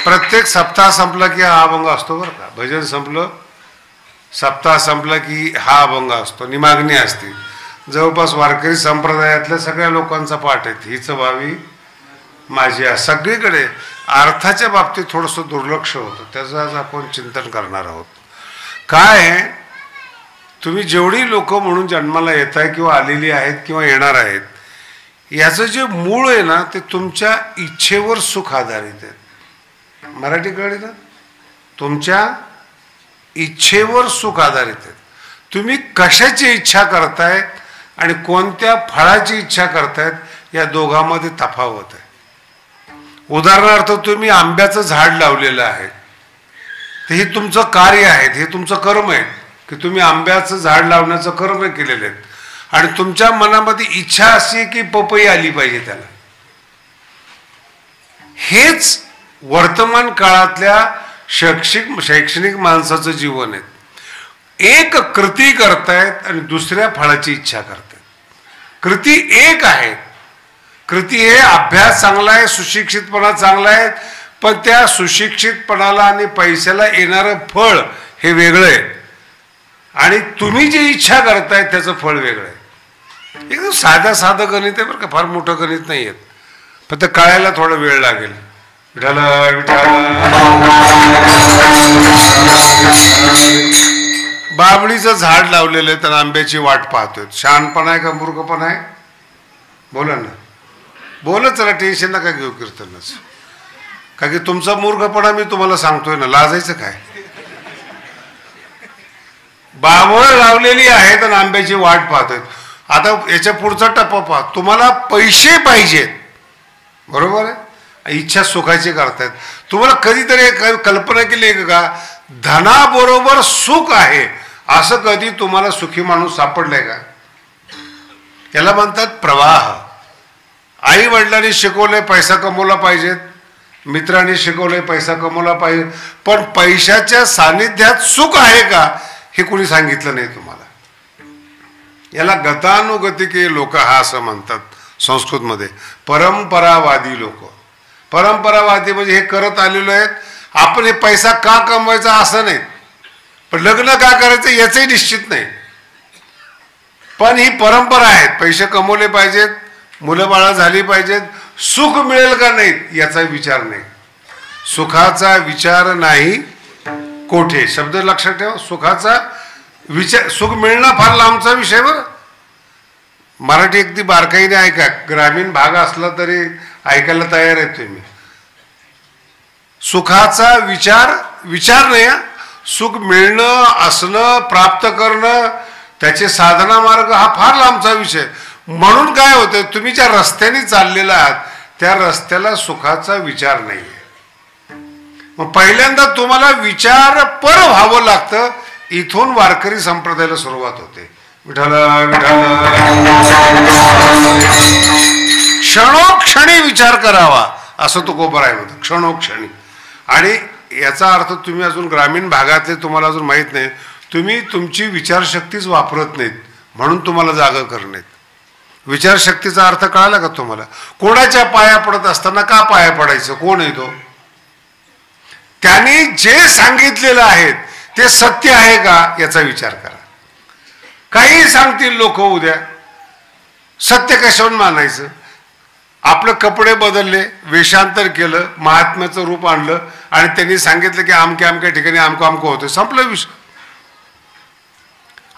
प्रत्येक सप्ताह संपला की हा अभंग असतो बरं का. भजन संपलं, सप्ताह संपला की हा अभंग असतो, निमागणी असते. जवळपास वारकरी संप्रदायातल्या सगळ्या लोकांचा पाठ आहे, हीच व्हावी माझी. सगळीकडे अर्थाच्या बाबतीत थोडंसं दुर्लक्ष होतं, त्याचं आज आपण चिंतन करणार आहोत. काय तुम्ही जेवढी लोक म्हणून जन्माला येत आहे किंवा आलेली आहेत किंवा येणार आहेत, याचं जे मूळ आहे ना ते तुमच्या इच्छेवर सुख आधारित आहे. मराठी कळली ना? तुमच्या इच्छेवर सुख आधारित आहे. तुम्ही कशाची इच्छा करतायत आणि कोणत्या फळाची इच्छा करतायत या दोघांमध्ये तफावत आहे. उदाहरणार्थ तुम्ही आंब्याचं झाड लावलेलं आहे, तर हे तुमचं कार्य आहे, हे तुमचं कर्म आहे की तुम्ही आंब्याचं झाड लावण्याचं कर्म केलेलं आहे. आणि तुमच्या मनामध्ये इच्छा अशी की पपई आली पाहिजे त्याला. हेच वर्तमान काळातल्या शैक्षणिक माणसाचं जीवन आहे. एक कृती करतायत आणि दुसऱ्या फळाची इच्छा करतायत. कृती एक आहे, कृती हे अभ्यास चांगला आहे, सुशिक्षितपणा चांगला आहे, पण त्या सुशिक्षितपणाला आणि पैशाला येणारं फळ हे वेगळं आहे आणि तुम्ही जी इच्छा करताय त्याचं फळ वेगळं आहे. एकदम साधं गणित आहे बरं का, फार मोठं गणित नाही आहेत, फक्त कळायला थोडा वेळ लागेल. विठाला बाबळीचं झाड लावलेलं आहे तर आंब्याची वाट पाहतोय. शहाणपणा आहे का मूर्खपणा आहे? बोला ना, बोलत चला, टेन्शन नका घेऊ कीर्तनच. का की तुमचा मूर्खपणा मी तुम्हाला सांगतोय ना, लाजायचं काय. बाभळ लावलेली आहेत आणि आंब्याची वाट पाहतोय. आता याच्या पुढचा टप्पा पहा, तुम्हाला पैसे पाहिजेत, बरोबर आहे, इच्छा सुखाची करतायत. तुम्हाला कधीतरी कल्पना केली का धनाबरोबर सुख आहे असं कधी तुम्हाला सुखी माणूस सापडलाय का? याला म्हणतात प्रवाह. आई वडिलांनी शिकवलंय पैसा कमवला पाहिजेत, मित्रांनी शिकवलंय पैसा कमवला पाहिजे, पण पैशाच्या सानिध्यात सुख आहे का हे कोणी सांगितलं नाही तुम्हाला. याला गतानुगतिके लोक हा असं म्हणतात संस्कृतमध्ये. परंपरावादी लोक, परंपरावादी म्हणजे हे करत आलेलो आहेत. आपण हे पैसा का कमवायचा असं नाही, पण लग्न का करायचं याचंही निश्चित नाही, पण ही परंपरा आहेत. पैसे कमवले पाहिजेत, मुलं बाळा झाली पाहिजेत, सुख मिळेल का नाही याचा विचार नाही. सुखाचा विचार नाही कोठे, शब्द लक्षात ठेवा. सुखाचा विचार, सुख मिळणं फार लांबचा विषय बरं. मराठी अगदी बारकाईने ऐका, ग्रामीण भाग असला तरी ऐकायला तयार आहे तुम्ही. सुखाचा विचार नाही, सुख मिळणं, असणं, प्राप्त करणं, त्याचे साधना मार्ग हा फार लांबचा विषय. म्हणून काय होतं, तुम्ही ज्या रस्त्याने चाललेला आहात त्या रस्त्याला सुखाचा विचार नाही. मग पहिल्यांदा तुम्हाला विचार पर व्हावं लागतं. इथून वारकरी संप्रदायाला सुरुवात होते. विठाला क्षणोक्षणी विचार करावा असं तो कोपराय म्हणतो, क्षणोक्षणी. आणि याचा अर्थ तुम्ही अजून ग्रामीण भागातले, तुम्हाला अजून माहीत नाही, तुम्ही तुमची विचारशक्तीच वापरत नाहीत म्हणून तुम्हाला जागा करण्यात. विचारशक्तीचा अर्थ कळाला का तुम्हाला? कोणाच्या पाया पडत असताना का पाया पडायचं, कोण आहे तो? त्यांनी जे सांगितलेलं आहे ते सत्य आहे का याचा विचार करा. काही सांगतील लोक उद्या, सत्य कशावरून मानायचं? आपलं कपडे बदलले, वेषांतर केलं, महात्म्याचं रूप आणलं आणि त्यांनी सांगितलं की अमक्या अमक्या ठिकाणी अमकं होतं, संपलं विषय.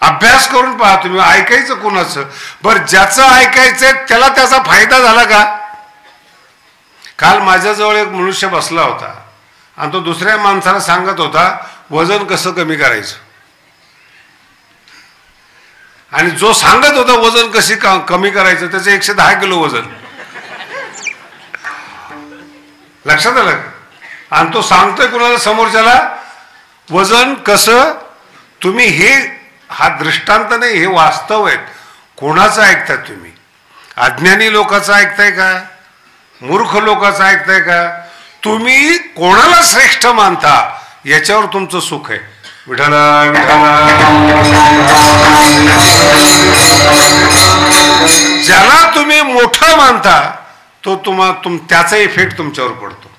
अभ्यास करून पहा तुम्ही, ऐकायचं कोणाचं? बरं, ज्याचं ऐकायचंय त्याला त्याचा फायदा झाला का? काल माझ्याजवळ एक मनुष्य बसला होता आणि तो दुसऱ्या माणसाला सांगत होता वजन कसं कमी करायचं. आणि जो सांगत होता वजन कशी कमी करायचं त्याचं 110 किलो वजन, लक्षात आलं? आणि तो सांगतोय कुणाला? समोरच्याला वजन कसं. तुम्ही हे, हा दृष्टांत नाही, हे वास्तव आहेत. कोणाचं ऐकताय तुम्ही? अज्ञानी लोकांचं ऐकताय का? मूर्ख लोकांचं ऐकताय का? तुम्ही कोणाला श्रेष्ठ मानता याच्यावर तुमचं सुख आहे. विठाला ज्याला तुम्ही मोठं मानता तो त्याचा इफेक्ट तुमच्यावर पडतो.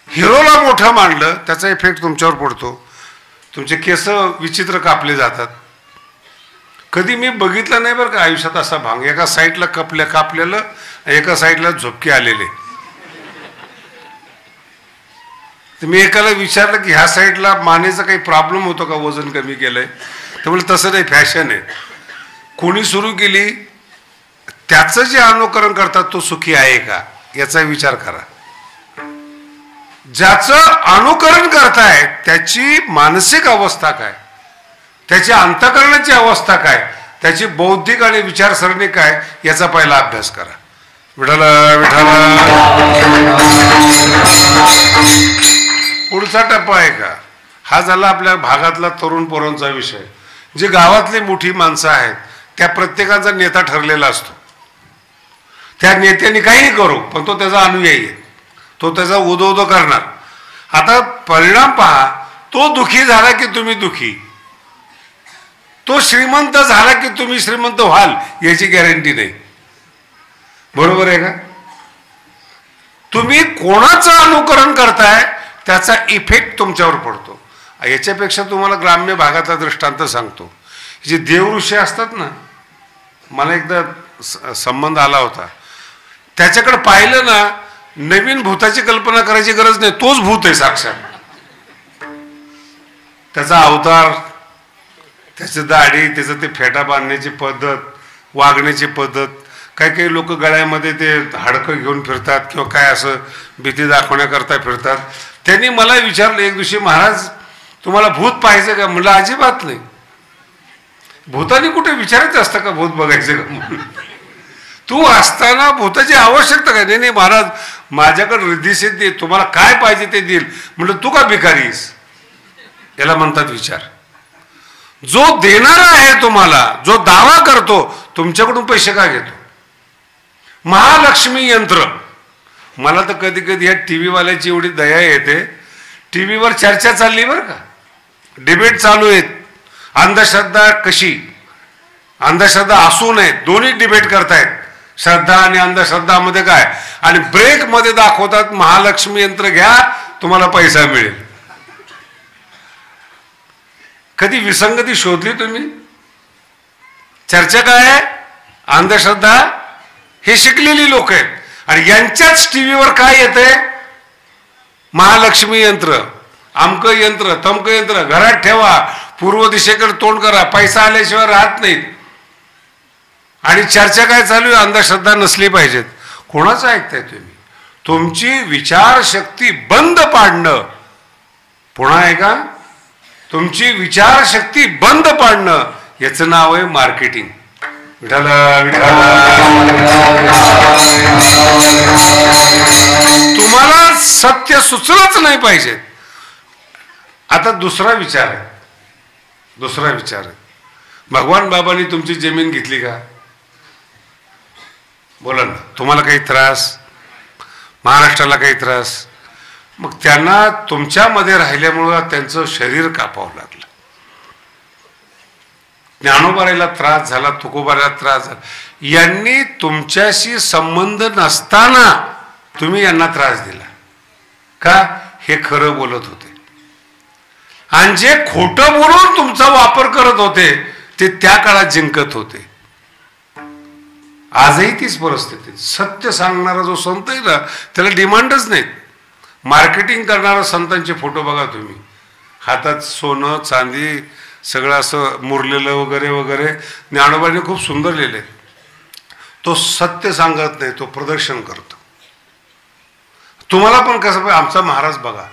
हिरोला मोठं मांडलं त्याचा इफेक्ट तुमच्यावर पडतो. तुमचे केस विचित्र कापले जातात. कधी मी बघितलं नाही बरं का आयुष्यात असा भांग. एका साईडला कापलेलं, एका साईडला झोपके आलेले. तर मी एकाला विचारलं की ह्या साईडला मानेचा काही प्रॉब्लेम होतो का, वजन कमी केलंय? तर म्हणजे तसं नाही, फॅशन आहे. कोणी सुरू केली, त्याचं जे अनुकरण करतात तो सुखी आहे का याचा विचार करा. ज्याचं अनुकरण करताय त्याची मानसिक अवस्था काय, त्याची अंतःकरणाची अवस्था काय, त्याची बौद्धिक आणि विचारसरणी काय याचा पहिला अभ्यास करा. विठ्ठल विठ्ठल. पुढचा टप्पा आहे का, हा झाला आपल्या भागातला तरुण पोरांचा विषय. जे गावातली मोठी माणसं आहेत त्या प्रत्येकाचा नेता ठरलेला असतो. त्या नेत्याने काही करू पण तो त्याचा अनुयायी आहे, तो त्याचा उदो करणार. आता परिणाम पहा, तो दुखी झाला की तुम्ही दुखी, तो श्रीमंत झाला की तुम्ही श्रीमंत व्हाल याची गॅरंटी नाही. बरोबर आहे का? तुम्ही कोणाचं अनुकरण करताय त्याचा इफेक्ट तुमच्यावर पडतो. याच्यापेक्षा तुम्हाला ग्राम्य भागाचा दृष्टांत सांगतो. जे देवऋषी असतात ना, मला एकदा संबंध आला होता, त्याच्याकडे पाहिलं ना, नवीन भूताची कल्पना करायची गरज नाही, तोच भूत आहे साक्षात. त्याचा अवतार, त्याची दाढी, त्याचं ते फेटा बांधण्याची पद्धत, वागण्याची पद्धत. काही काही लोक गळ्यामध्ये ते हाडकं घेऊन फिरतात किंवा काय असं भीती दाखवण्याकरता फिरतात. त्यांनी मला विचारलं एक दिवशी, महाराज तुम्हाला भूत पाहायचं का? म्हणलं अजिबात नाही. भूतानी कुठे विचारायचं असतं का भूत बघायचं का? तू असताना भूताची आवश्यकता काय? नाही महाराज माझ्याकडे रिद्धिसिद्धी, तुम्हाला काय पाहिजे ते देईल. म्हणलं तू का भिकारीस? याला म्हणतात विचार. जो देणारा आहे तुम्हाला, जो दावा करतो, तुमच्याकडून पैसे का घेतो? महालक्ष्मी यंत्र. मला तर कधी कधी या टीव्ही वाल्याची एवढी दया येते. टीव्हीवर चर्चा चालली बरं का, डिबेट चालू आहेत. अंधश्रद्धा कशी, अंधश्रद्धा असू नये, दोन्ही डिबेट करतायत. श्रद्धा आणि अंधश्रद्धामध्ये काय, आणि ब्रेक मध्ये दाखवतात महालक्ष्मी यंत्र घ्या तुम्हाला पैसा मिळेल. कधी विसंगती शोधली तुम्ही? चर्चा काय आहे? अंधश्रद्धा. हे शिकलेली लोक आहेत आणि यांच्याच टीव्हीवर काय येतंय? महालक्ष्मी यंत्र, अमकं यंत्र, तमकं यंत्र, घरात ठेवा, पूर्व दिशेकडे तोंड करा, पैसा आल्याशिवाय राहत नाहीत. आणि चर्चा काय चालू आहे? अंधश्रद्धा नसली पाहिजेत. कोणाचं ऐकताय तुम्ही? तुमची विचारशक्ती बंद पाडणं. पुन्हा आहे का? तुमची विचारशक्ती बंद पाडणं याचं नाव आहे मार्केटिंग. विठ्ठल विठ्ठल. तुम्हाला सत्य सुचलंच नाही पाहिजे. आता दुसरा विचार आहे, दुसरा विचार आहे. भगवान बाबांनी तुमची जमीन घेतली का? बोला ना. तुम्हाला काही त्रास? महाराष्ट्राला काही त्रास? मग त्यांना तुमच्यामध्ये राहिल्यामुळं त्यांचं शरीर कापावं लागलं. ज्ञानोबाला त्रास झाला, तुकोबाला त्रास झाला. यांनी तुमच्याशी संबंध नसताना तुम्ही यांना त्रास दिला का? हे खरं बोलत होते. आणि जे खोटं बोलून तुमचा वापर करत होते ते त्या काळात जिंकत होते. आजही तीच परिस्थिती. सत्य सांगणारा जो संत आहे ना त्याला डिमांडच नाही. मार्केटिंग करणारा संतांचे फोटो बघा तुम्ही, हातात सोनं चांदी सगळं असं मुरलेलं वगैरे वगैरे. ज्ञानोबाने खूप सुंदर लिहिले. तो सत्य सांगत नाही, तो प्रदर्शन करतो. तुम्हाला पण कसं, आमचा महाराज बघा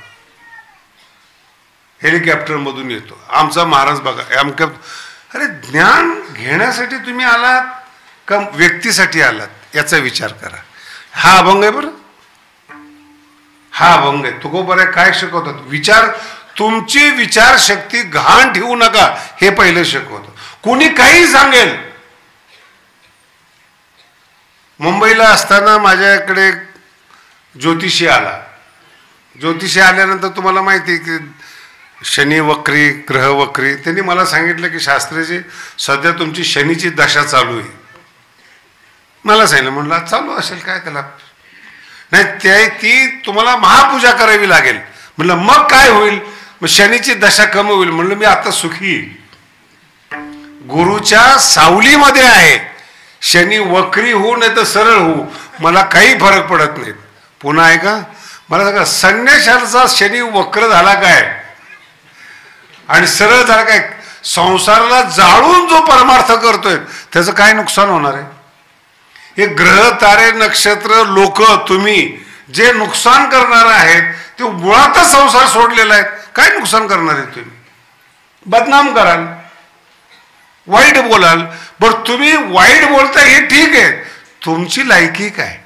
हेलिकॉप्टर मधून येतो, आमचा महाराज बघा आमच्या. अरे ज्ञान घेण्यासाठी तुम्ही आलात का व्यक्तीसाठी आलात याचा विचार करा. हा अभंग आहे बरं, हा अभंग आहे. तुकोबारा काय शिकवतात? विचार, तुमची विचारशक्ती घाण ठेवू नका हे पहिलं शिकवतं. कोणी काही सांगेल. मुंबईला असताना माझ्याकडे ज्योतिषी आला. ज्योतिषी आल्यानंतर तुम्हाला माहिती आहे की शनी वक्री, ग्रह वक्री. त्यांनी मला सांगितलं की शास्त्रीजी सध्या तुमची शनीची दशा चालू आहे. मला सांगितलं, म्हणलं चालू असेल काय त्याला. नाही ती तुम्हाला महापूजा करावी लागेल. म्हणलं मग काय होईल? मग शनीची दशा कमी होईल. म्हणलं मी आता सुखी गुरुच्या सावलीमध्ये आहे. शनी वक्री होऊ नाही तर सरळ होऊ मला काही फरक पडत नाही. पुन्हा आहे का मला सांगा, संन्याशाचा शनी वक्र झाला काय आणि सरळ झाला काय? संसाराला जाळून जो परमार्थ करतोय त्याचं काय नुकसान होणार आहे? हे ग्रह तारे नक्षत्र लोक तुम्ही जे नुकसान करणार आहेत ते मुळातच संसार सोडलेला आहे. काय नुकसान करणार आहे? तुम्ही बदनाम कराल, वाईट बोलाल. बरं तुम्ही वाईट बोलताय हे ठीक आहे, तुमची लायकी काय?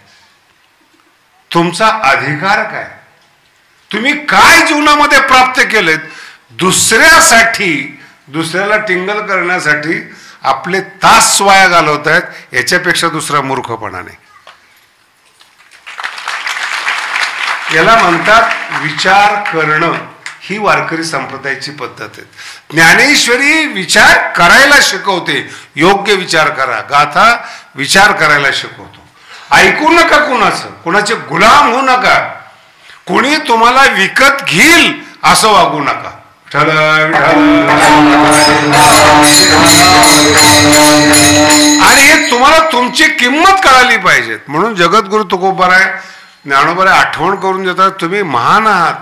तुमचा अधिकार काय? तुम्ही काय जीवनामध्ये प्राप्त केलेत? दुसऱ्यासाठी दुसऱ्याला टिंगल करण्यासाठी आपले तास वाया घालवत आहेत. याच्यापेक्षा दुसरा मूर्खपणा नाही. याला म्हणतात विचार करणं. ही वारकरी संप्रदायाची पद्धत आहे. ज्ञानेश्वरी विचार करायला शिकवते. योग्य विचार करा. गाथा विचार करायला शिकवतो. ऐकू नका कुणाचं, कुणाचे गुलाम होऊ नका. कुणी तुम्हाला विकत घेईल असं वागू नका. आणि हे तुम्हाला तुमची किंमत कळाली पाहिजे. म्हणून जगद्गुरु तुकोबाराय ज्ञानोबाराय आठवण करून देतात, तुम्ही महान आहात.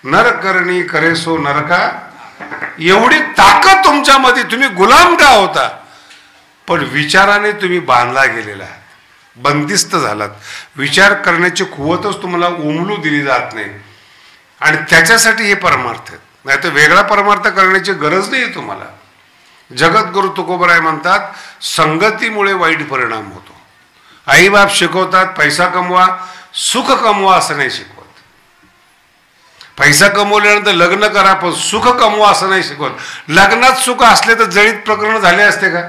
नर करणी करे सो नरका. एवढी ताकद तुमच्यामध्ये, तुम्ही गुलाम का होता? पण विचाराने तुम्ही बांधला गेलेला आहात, बंदिस्त झालात. विचार करण्याची कुवतच तुम्हाला उमलू दिली जात नाही. आणि त्याच्यासाठी हे परमार्थ आहेत. नाही तर वेगळा परमार्थ करण्याची गरज नाही तुम्हाला. जगद्गुरु तुकोबाराय म्हणतात संगतीमुळे वाईट परिणाम होतो. आईबाप शिकवतात पैसा कमवा, सुख कमवा असं नाही शिकवत. पैसा कमवल्यानंतर लग्न करा पण सुख कमवा असं नाही शिकवत. लग्नात सुख असले तर जळीत प्रकरण झाले असते का?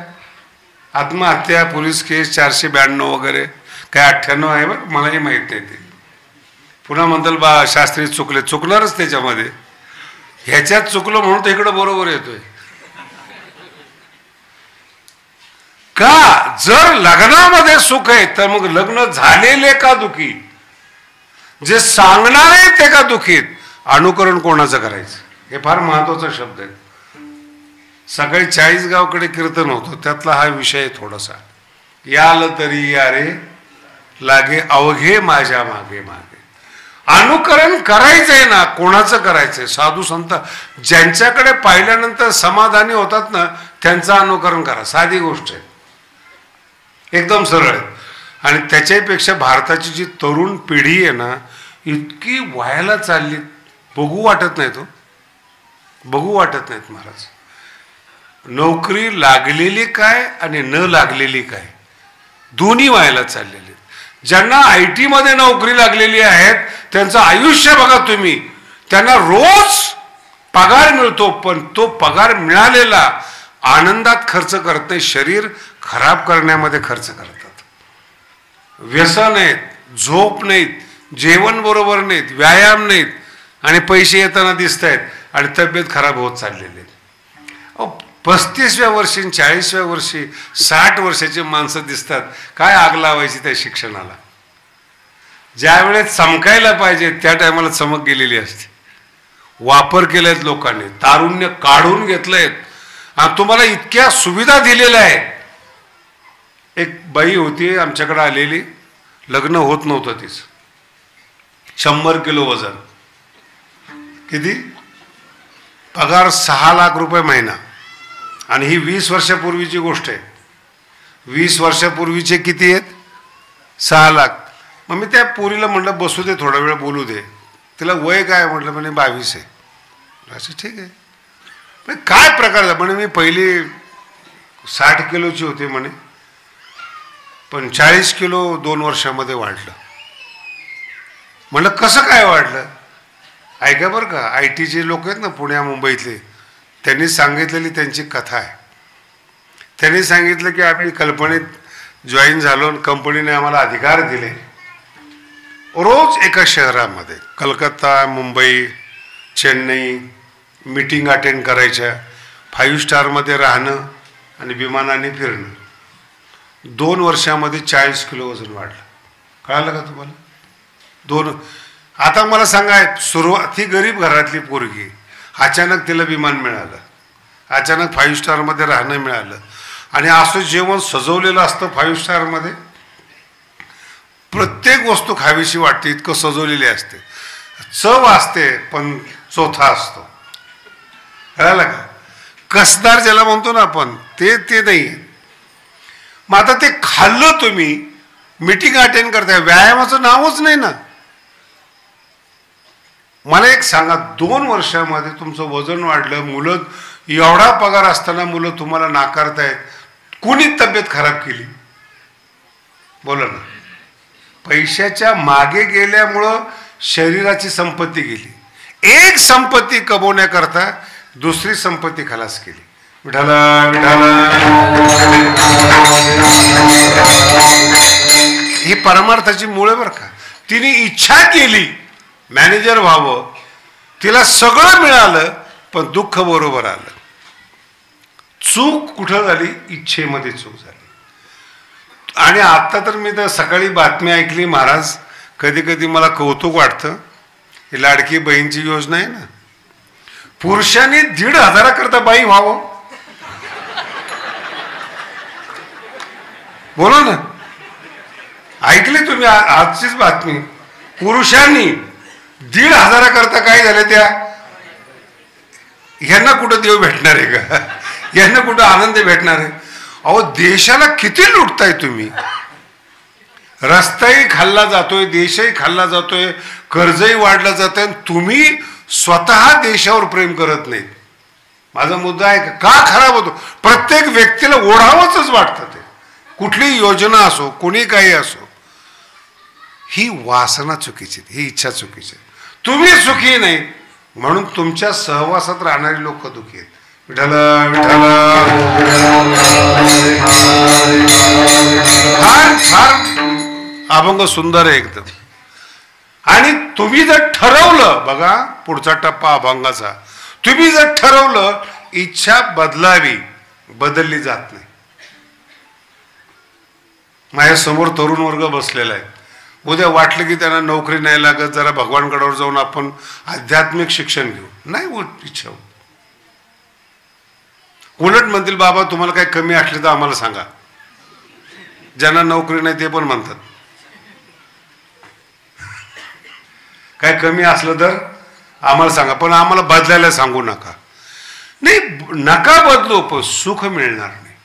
आत्महत्या, पोलीस केस 492 वगैरे काय 98 आहे बरं, मलाही माहीत नाही ते. पुन्हा म्हणताल बा शास्त्री चुकले, चुकणारच त्याच्यामध्ये. ह्याच्यात चुकलो म्हणून तर इकडं बरोबर येतोय का? जर लग्नामध्ये सुख आहे तर मग लग्न झालेले का दुखी? जे सांगणार आहे ते का दुखीत? अनुकरण कोणाचं करायचं हे फार महत्वाचा शब्द आहे. सकाळी 40 गावकडे कीर्तन होतं, त्यातला हा विषय थोडासा. याल तरी या रे लागे अवघे माझ्या मागे मागे. अनुकरण करायचंय ना, कोणाचं करायचंय? साधू संत ज्यांच्याकडे पाहिल्यानंतर समाधानी होतात ना त्यांचं अनुकरण करा. साधी गोष्ट आहे, एकदम सरळ आहे. आणि त्याच्यापेक्षा भारताची जी तरुण पिढी आहे ना इतकी व्हायला चालली, बघू वाटत नाही. तो बघू वाटत नाहीत महाराज. नोकरी लागलेली काय आणि न लागलेली काय दोन्ही व्हायला चाललेली. ज्यांना IT मध्ये नोकरी लागलेली आहेत त्यांचं आयुष्य बघा तुम्ही. त्यांना रोज पगार मिळतो पण तो पगार मिळालेला आनंदात खर्च करत नाही, शरीर खराब करण्यामध्ये खर्च करतात. व्यसन आहेत, झोप नाहीत, जेवण बरोबर नाहीत, व्यायाम नाहीत आणि पैसे येताना दिसत आहेत आणि तब्येत खराब होत चाललेली आहे. 35व्या वर्षी 40व्या वर्षी 60 वर्षाची माणसं दिसतात. काय आग लावायची त्या शिक्षणाला? ज्या वेळेस चमकायला पाहिजे त्या टायमाला चमक गेलेली असते. वापर केलेत लोकांनी, तारुण्य काढून घेतलंय आणि तुम्हाला इतक्या सुविधा दिलेल्या आहेत. एक बाई होती आमच्याकडे आलेली, लग्न होत नव्हतं तिचं. 100 किलो वजन, किती पगार? 6 लाख रुपये महिना. आणि ही 20 वर्षापूर्वीची गोष्ट आहे. 20 वर्षापूर्वीचे किती आहेत? 6 लाख. मग मी त्या पोरीला म्हटलं बसू दे, थोडा वेळ बोलू दे. तिला वय काय म्हटलं? म्हणे 22 आहे. असं ठीक आहे. पण काय प्रकार झाला? म्हणे मी पहिली 60 किलोची होते म्हणे, पण 40 किलो 2 वर्षामध्ये वाढलं. म्हणलं कसं काय वाढलं? ऐका बरं का, IT लोक आहेत ना पुण्या मुंबईतले, त्यांनी सांगितलेली त्यांची कथा आहे. त्यांनी सांगितलं की आम्ही कल्पनेत जॉईन झालो आणि कंपनीने आम्हाला अधिकार दिले. रोज एका शहरामध्ये कलकत्ता, मुंबई, चेन्नई मीटिंग अटेंड करायच्या, 5 स्टारमध्ये राहणं आणि विमानाने फिरणं. 2 वर्षामध्ये 40 किलो वजन वाढलं. कळालं का तुम्हाला? 2 आता मला सांगा, सुरुवात ही गरीब घरातली पोरगी, अचानक तिला विमान मिळालं, अचानक 5 स्टारमध्ये राहणं मिळालं, आणि असं जेवण सजवलेलं असतं 5 स्टारमध्ये, प्रत्येक वस्तू खावीशी वाटते, इतकं सजवलेली असते, चव असते, पण चोथा असतो. कळालं का? कसदार ज्याला म्हणतो ना आपण, ते नाही. मग आता ते खाल्लं, तुम्ही मीटिंग अटेंड करताय, व्यायामाचं नावच नाही ना. मला एक सांगा, 2 वर्षामध्ये तुमचं वजन वाढलं, मुलं एवढा पगार असताना मुलं तुम्हाला नाकारतायत, कुणी तब्येत खराब केली? बोला ना. पैशाच्या मागे गेल्यामुळं शरीराची संपत्ती गेली. एक संपत्ती कमवण्याकरता दुसरी संपत्ती खलास केली. विठाला विठाला. ही परमार्थाची मुळे बरं का. तिने इच्छा केली मॅनेजर व्हावं, तिला सगळं मिळालं, पण दुःख बरोबर आलं. चूक कुठं झाली? इच्छेमध्ये चूक झाली. आणि आता तर मी तर सकाळी बातमी ऐकली महाराज, कधी कधी मला कौतुक वाटतं. ही लाडकी बहीणची योजना आहे ना, पुरुषांनी 1,500 करता बाई व्हावं. बोला ना, ऐकली तुम्ही आजचीच बातमी? पुरुषांनी 1,500 करता काय झालं? त्या ह्यांना कुठं देव भेटणार आहे का? यांना कुठं आनंद भेटणार आहे? अहो, देशाला किती लुटताय तुम्ही. रस्ताही खाल्ला जातोय, देशही खाल्ला जातोय, कर्जही वाढलं जात आहे, तुम्ही स्वतः देशावर प्रेम करत नाहीत. माझा मुद्दा आहे का खराब होतो? प्रत्येक व्यक्तीला ओढावंच वाटतं. ते कुठलीही योजना असो, कोणी काही असो, ही वासना चुकीची, ही इच्छा चुकीची. तुम्ही सुखी नाही म्हणून तुमच्या सहवासात राहणारी लोक दुखी आहेत. विठाला विठाला. फार फार अभंग सुंदर आहे एकदम. आणि तुम्ही जर ठरवलं, बघा पुढचा टप्पा अभंगाचा, तुम्ही जर ठरवलं, इच्छा बदलावी, बदलली जात नाही. माझ्या समोर तरुण वर्ग बसलेला आहे. उद्या वाटलं की त्यांना नोकरी नाही लागत, जरा भगवानगडावर जाऊन आपण आध्यात्मिक शिक्षण घेऊ, नाही इच्छा होत. उलट म्हणतील, बाबा तुम्हाला काही कमी असले तर आम्हाला सांगा. ज्यांना नोकरी नाही ते पण म्हणतात, काय कमी असलं तर आम्हाला सांगा, पण आम्हाला बदलायला सांगू नका. नाही, नका बदलू, पण सुख मिळणार नाही,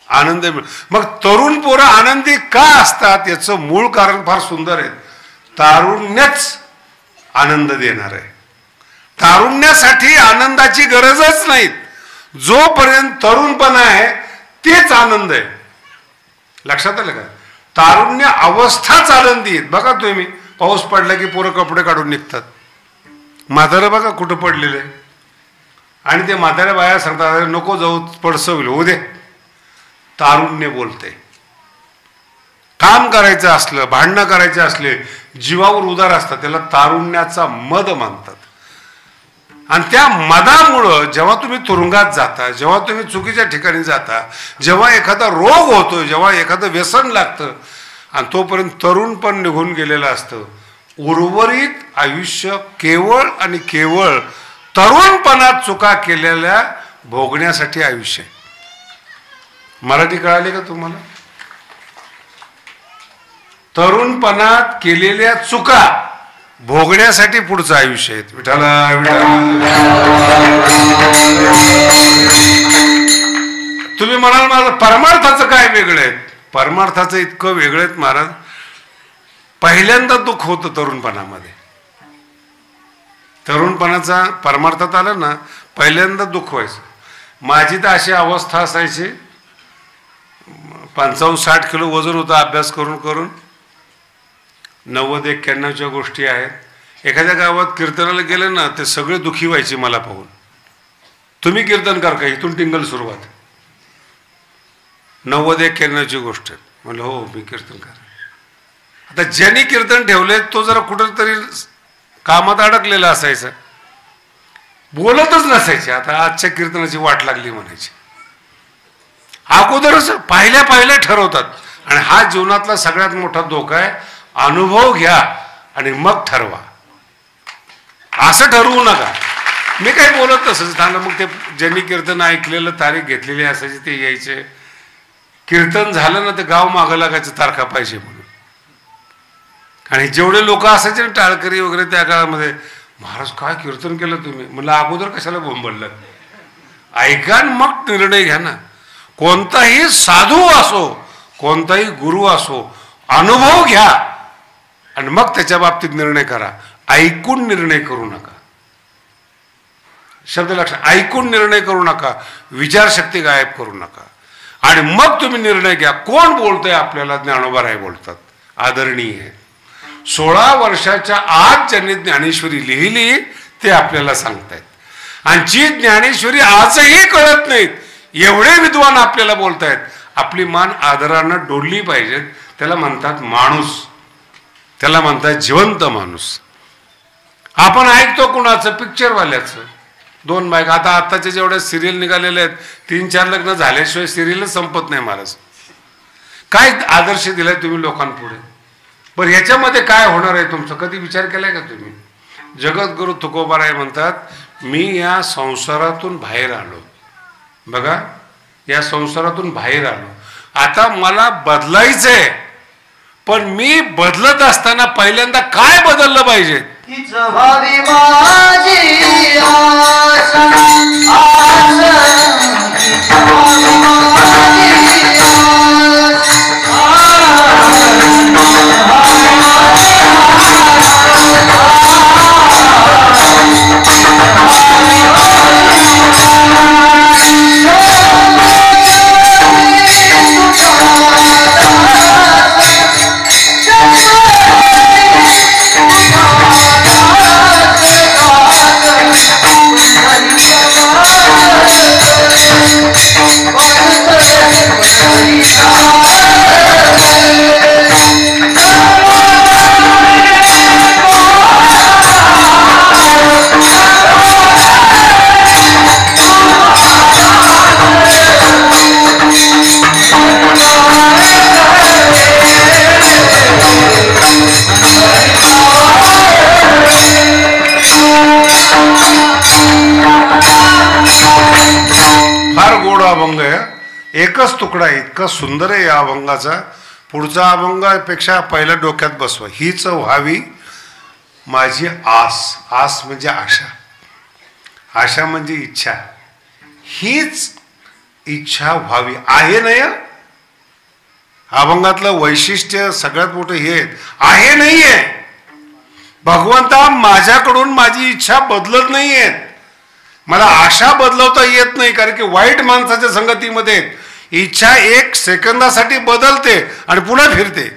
आनंद मिळ. मग तरुण पोरं आनंदी का असतात? याचं मूळ कारण फार सुंदर आहे. तारुण्यच आनंद देणार आहे. तारुण्यासाठी आनंदाची गरजच नाही. जोपर्यंत तरुणपणा आहे तेच आनंद आहे. लक्षात आलं का? तारुण्य अवस्थाच आनंदी आहेत. बघा तुम्ही, पाऊस पडला की पोरं कपडे काढून निघतात. म्हातारं बघा कुठं पडलेले, आणि ते म्हाताऱ्या बाया सांगतात, नको जाऊ, पडसं होईल, होऊ दे. तारुण्य बोलते. काम करायचं असलं, भांडणं करायचे असले, जीवावर उदार असतात, त्याला तारुण्याचा मद मानतात. आणि त्या मदामुळं जेव्हा तुम्ही तुरुंगात जाता, जेव्हा तुम्ही चुकीच्या ठिकाणी जाता, जेव्हा एखादा रोग होतो, जेव्हा एखादं व्यसन लागतं, आणि तोपर्यंत तरुण पण निघून गेलेलं असतं, उर्वरित आयुष्य केवळ आणि केवळ तरुणपणात चुका केलेल्या भोगण्यासाठी आयुष्य आहे. मराठी कळाली का तुम्हाला? तरुणपणात केलेल्या चुका भोगण्यासाठी पुढचं आयुष्य आहे. विठाला विठाला. तुम्ही म्हणाल माझं परमार्थाचं काय वेगळं आहे? परमार्थाचं इतकं वेगळं आहे महाराज. पहिल्यांदा दुःख होतं तरुणपणामध्ये. तरुणपणाचा परमार्थात आलं ना, पहिल्यांदा दुःख व्हायचं. माझी तर अशी अवस्था असायची, 55-60 किलो वजन होतं अभ्यास करून करून. 90-91च्या गोष्टी आहेत. एखाद्या गावात कीर्तनाला गेलं ना, ते सगळे दुःखी व्हायचे मला पाहून. तुम्ही कीर्तनकार का? इथून टिंगल सुरुवात. 90-91ची गोष्ट. म्हणलं हो, मी कीर्तनकार. आता ज्यांनी कीर्तन ठेवले तो जरा कुठंतरी कामात अडकलेला असायचा, बोलतच नसायचे. आता आजच्या कीर्तनाची वाट लागली म्हणायची. अगोदरच पाहिल्या ठरवतात. आणि हा जीवनातला सगळ्यात मोठा धोका आहे. अनुभव घ्या, आणि मग ठरवा. असं ठरवू नका. मी काही बोलत तसंच थांबलं. मग ते ज्यांनी कीर्तन ऐकलेलं, तारीख घेतलेली असायची ते यायचे. कीर्तन झालं ना तर गाव मागं लागायचं तारखा पाहिजे म्हणून. आणि जेवढे लोक असायचे ना टाळकरी वगैरे त्या काळामध्ये, महाराज काय कीर्तन केलं तुम्ही. म्हणलं अगोदर कशाला बोंबललं, ऐका मग निर्णय घ्या ना. कोणताही साधू असो, कोणताही गुरु असो, अनुभव घ्या आणि मग त्याच्या बाबतीत निर्णय करा. ऐकून निर्णय करू नका. शब्द लक्षात, ऐकून निर्णय करू नका. विचारशक्ती गायब करू नका आणि मग तुम्ही निर्णय घ्या. कोण बोलतंय आपल्याला? ज्ञानोबा बोलतात, आदरणीय आहे. 16 वर्षाच्या आत ज्यांनी ज्ञानेश्वरी लिहिली ते आपल्याला सांगतायत. आणि जी ज्ञानेश्वरी आजही कळत नाहीत एवढे विद्वान आपल्याला बोलतायत. आपली मान आदरानं डोलली पाहिजे. त्याला म्हणतात माणूस, त्याला म्हणतात जिवंत माणूस. आपण ऐकतो कुणाचं? पिक्चरवाल्याचं. 2 बायक. आताच्या जेवढ्या सिरियल निघालेल्या आहेत, 3-4 लग्न झाल्याशिवाय सिरियलच संपत नाही. महाराज काय आदर्श दिलाय तुम्ही लोकांपुढे? बरं ह्याच्यामध्ये काय होणार आहे तुमचं? कधी विचार केलाय का तुम्ही? जगद्गुरु तुकोबाराय म्हणतात, मी या संसारातून बाहेर आलो. बघा, या संसारातून बाहेर आलो. आता मला बदलायचंय. पण मी बदलत असताना पहिल्यांदा काय बदललं पाहिजे? अभंग आहे. एकच तुकडा इतका सुंदर आहे या अभंगाचा. पुढचा अभंगापेक्षा पहिल्या डोक्यात बसवा. हीच व्हावी माझी आस. आस म्हणजे आशा, आशा म्हणजे इच्छा. हीच इच्छा व्हावी आहे नाही. अभंगातलं वैशिष्ट्य सगळ्यात मोठं हे आहे नाहीये. भगवंता माझ्याकडून माझी इच्छा बदलत नाहीये. मला आशा बदलवता येत नाही, कारण की वाईट माणसाच्या संगतीमध्ये इच्छा 1 सेकंदासाठी बदलते आणि पुन्हा फिरते.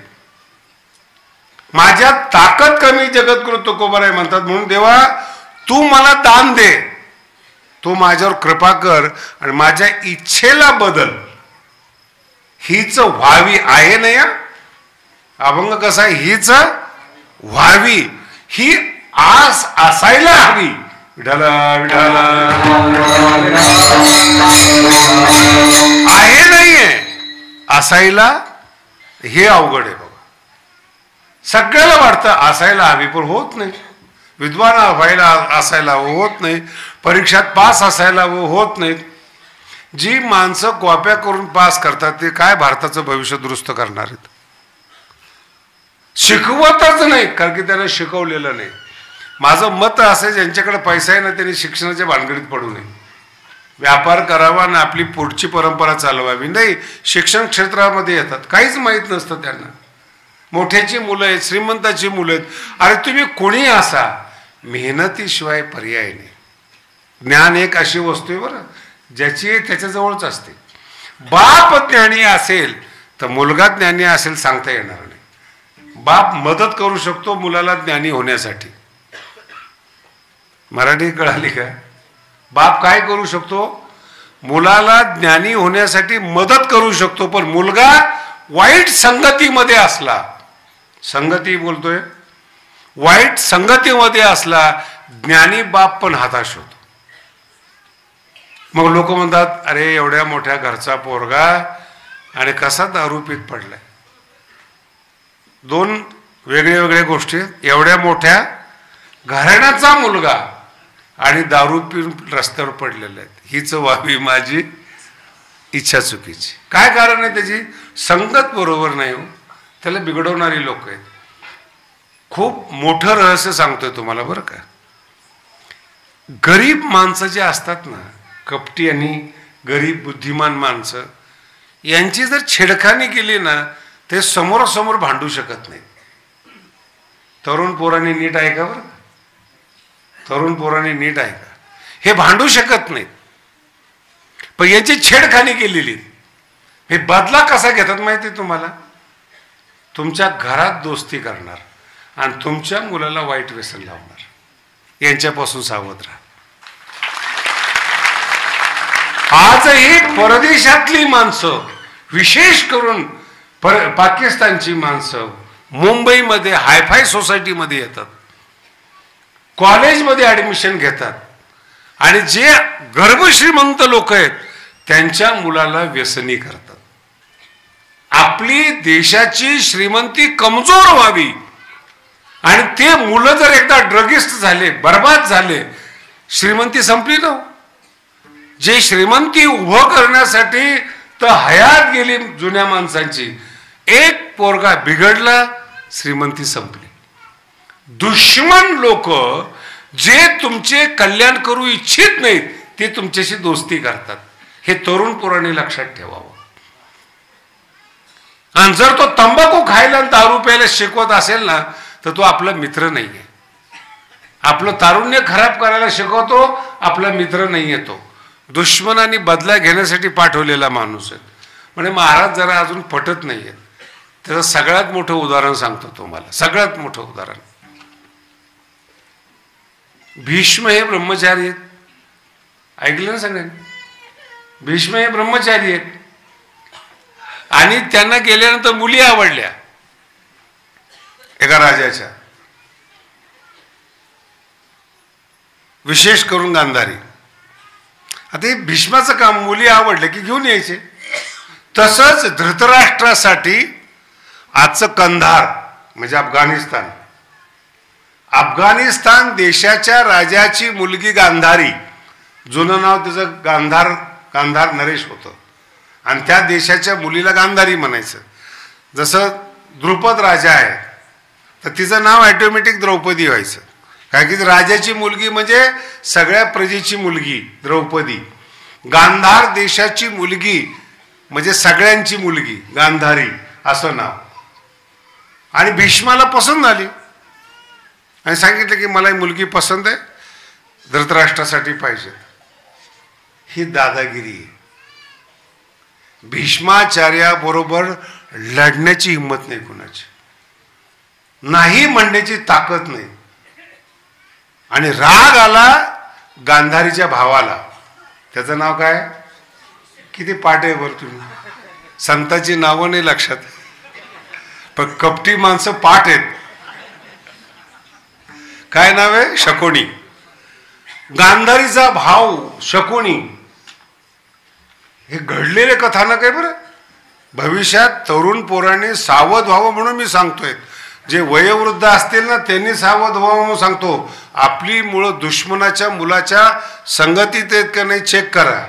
माझ्या ताकद कमी जगद्गुरु तुकोबाराय म्हणतात. म्हणून देवा तू मला दान दे, तू माझ्यावर कृपा कर आणि माझ्या इच्छेला बदल. हीच व्हावी आहे नाही. अभंग कसा आहे? हीच व्हावी, ही आस असायला हवी. विठाला विठाला आहे नाहीये, असायला हे अवघड आहे बाबा. सगळ्याला वाटतं असायला हवी पण होत नाही. विद्वान व्हायला असायला होत नाही, परीक्षात पास असायला होत नाहीत. जी माणसं कॉप्या करून पास करतात ते काय भारताचं भविष्य दुरुस्त करणार आहेत? शिकवतच नाही, कारण की त्यांना शिकवलेलं नाही. माझं मत असं, ज्यांच्याकडे पैसा आहे ना त्यांनी शिक्षणाच्या भानगडीत पडू नये. व्यापार करावा आणि आपली पुढची परंपरा चालवावी. नाही, शिक्षण क्षेत्रामध्ये येतात, काहीच माहीत नसतं त्यांना. मोठ्याची मुलं आहेत, श्रीमंताची मुलं आहेत. अरे तुम्ही कोणी असा, मेहनतीशिवाय पर्याय नाही. ज्ञान एक अशी वस्तू आहे बरं, ज्याची त्याच्याजवळच असते. बाप ज्ञानी असेल तर मुलगा ज्ञानी असेल सांगता येणार नाही. बाप मदत करू शकतो मुलाला ज्ञानी होण्यासाठी. मराठी कळाली का? बाप काय करू शकतो? मुलाला ज्ञानी होण्यासाठी मदत करू शकतो. पण मुलगा वाईट संगतीमध्ये असला, संगती बोलतोय, वाईट संगतीमध्ये असला, ज्ञानी बाप पण हताश होतो. मग लोक म्हणतात अरे एवढ्या मोठ्या घरचा पोरगा आणि कसा दारू पीत पडलाय. 2 वेगळ्या वेगळ्या गोष्टी. एवढ्या मोठ्या घराण्याचा मुलगा आणि दारू पिऊन रस्त्यावर पडलेले आहेत. हीच व्हावी माझी इच्छा चुकीची. काय कारण आहे त्याची? संगत बरोबर नाही हो. त्याला बिघडवणारी लोक आहेत. खूप मोठं रहस्य सांगतोय तुम्हाला बरं का. गरीब माणसं जे असतात ना, कपटी आणि गरीब बुद्धिमान माणसं, यांची जर छेडखानी केली ना, ते समोरासमोर भांडू शकत नाही. तरुण पोरांनी नीट ऐका बरं. तरुण पोरांनी नीट ऐका. हे भांडू शकत नाहीत. पण यांची छेडखानी केलेली. हे बदला कसा घेतात माहिती तुम्हाला? तुमच्या घरात दोस्ती करणार आणि तुमच्या मुलाला वाईट व्यसन लावणार. यांच्यापासून सावध राहा. आजही परदेशातली माणसं, विशेष करून पाकिस्तानची माणसं मुंबईमध्ये हायफाय सोसायटीमध्ये येतात, कॉलेजमध्ये ऍडमिशन घेतात आणि जे गर्भश्रीमंत लोक आहेत त्यांच्या मुलाला व्यसनी करतात. आपली देशाची श्रीमंती कमजोर व्हावी आणि ते मुलं जर एकदा ड्रगिस्ट झाले, बर्बाद झाले, श्रीमंती संपली ना. जे श्रीमंती उभं करण्यासाठी तर हयात गेली जुन्या माणसांची. एक पोरगा बिघडला, श्रीमंती संपली. दुश्मन लोक जे तुमचे कल्याण करू इच्छित नाहीत ते तुमच्याशी दोस्ती करतात. हे तरुण पोरांनी लक्षात ठेवावं. आणि जर तो तंबाखू खायला आणि दारू प्यायला शिकवत असेल ना, तर तो आपला मित्र नाहीये. आपलं तारुण्य खराब करायला शिकवतो, आपला मित्र नाहीये. तो दुश्मनाने बदला घेण्यासाठी पाठवलेला माणूस आहे. म्हणजे महाराज जरा अजून पटत नाहीये. त्याचं सगळ्यात मोठं उदाहरण सांगतो तुम्हाला. सगळ्यात मोठं उदाहरण, भीष्म हे ब्रह्मचारी आहेत. ऐकलं ना सगळ्यांनी? भीष्म हे ब्रह्मचारी आहेत आणि त्यांना गेल्यानंतर मुली आवडल्या एका राजाच्या, विशेष करून गांधारी. आता हे भीष्माचं काम, मुली आवडले की घेऊन यायचे. तसंच धृतराष्ट्रासाठी आजचं कंधार म्हणजे अफगाणिस्तान, अफगाणिस्तान देशाच्या राजाची मुलगी गांधारी, जुनं नाव तिचं गांधार नरेश होतं आणि त्या देशाच्या मुलीला गांधारी म्हणायचं. जसं द्रुपद राजा आहे तर तिचं नाव ऑटोमॅटिक द्रौपदी व्हायचं. कारण की राजाची मुलगी म्हणजे सगळ्या प्रजेची मुलगी द्रौपदी. गांधार देशाची मुलगी म्हणजे सगळ्यांची मुलगी गांधारी असं नाव. आणि भीष्माला पसंत आली आणि सांगितलं की मला ही मुलगी पसंत आहे, धृतराष्ट्रासाठी पाहिजे. ही दादागिरी आहे. भीष्माचार्याबरोबर लढण्याची हिंमत नाही कुणाची, नाही म्हणण्याची ताकद नाही. आणि राग आला गांधारीच्या भावाला. त्याचं नाव काय? किती पाठ आहे बरं तुम्ही. संतांची नावं नाही लक्षात, पण कपटी माणसं पाठ आहेत. काय नाव आहे? शकुनी. गांधारीचा भाव शकुनी. हे घडलेले कथानक आहे बरं. भविष्यात तरुण पोरांनी सावध व्हावं म्हणून मी सांगतोय. जे वयोवृद्ध असतील ना त्यांनी सावध व्हावं म्हणून सांगतो. आपली मुलं दुश्मनाच्या मुलाच्या संगतीत आहेत का नाही चेक करा.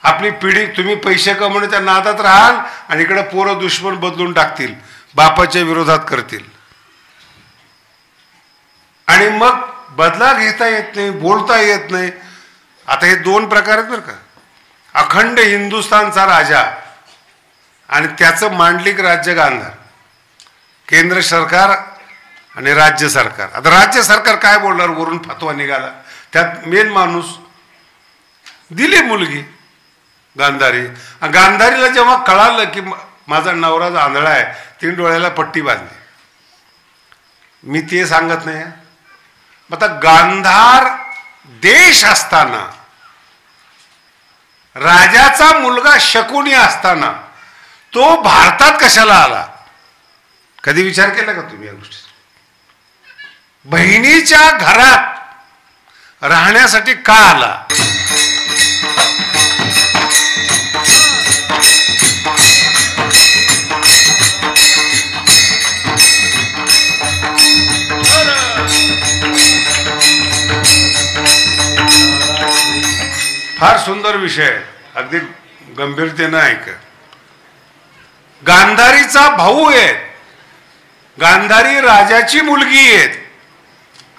आपली पिढी, तुम्ही पैसे कमवण्याच्या नादात राहाल आणि इकडे पोरं दुश्मन बदलून टाकतील, बापाच्या विरोधात करतील आणि मग बदला घेता येत नाही, बोलता येत नाही. आता हे दोन प्रकार आहेत बरं का. अखंड हिंदुस्थानचा राजा आणि त्याचं मांडलिक राज्य गांधार, केंद्र सरकार आणि राज्य सरकार. आता राज्य सरकार काय बोलणार? वरून फतवा निघाला. त्यात मेन माणूस दिली मुलगी गांधारी. गांधारीला जेव्हा कळालं की माझा नवरा आंधळा आहे, 3 डोळ्याला पट्टी बांधली. मी ते सांगत नाही. आता गांधार देश असताना, राजाचा मुलगा शकुनी असताना तो भारतात कशाला आला? कधी विचार केला का तुम्ही या गोष्टी? बहिणीच्या घरात राहण्यासाठी का आला? फार सुंदर विषय आहे, अगदी गंभीरतेनं ऐका. गांधारीचा भाऊ आहे, गांधारी राजाची मुलगी आहेत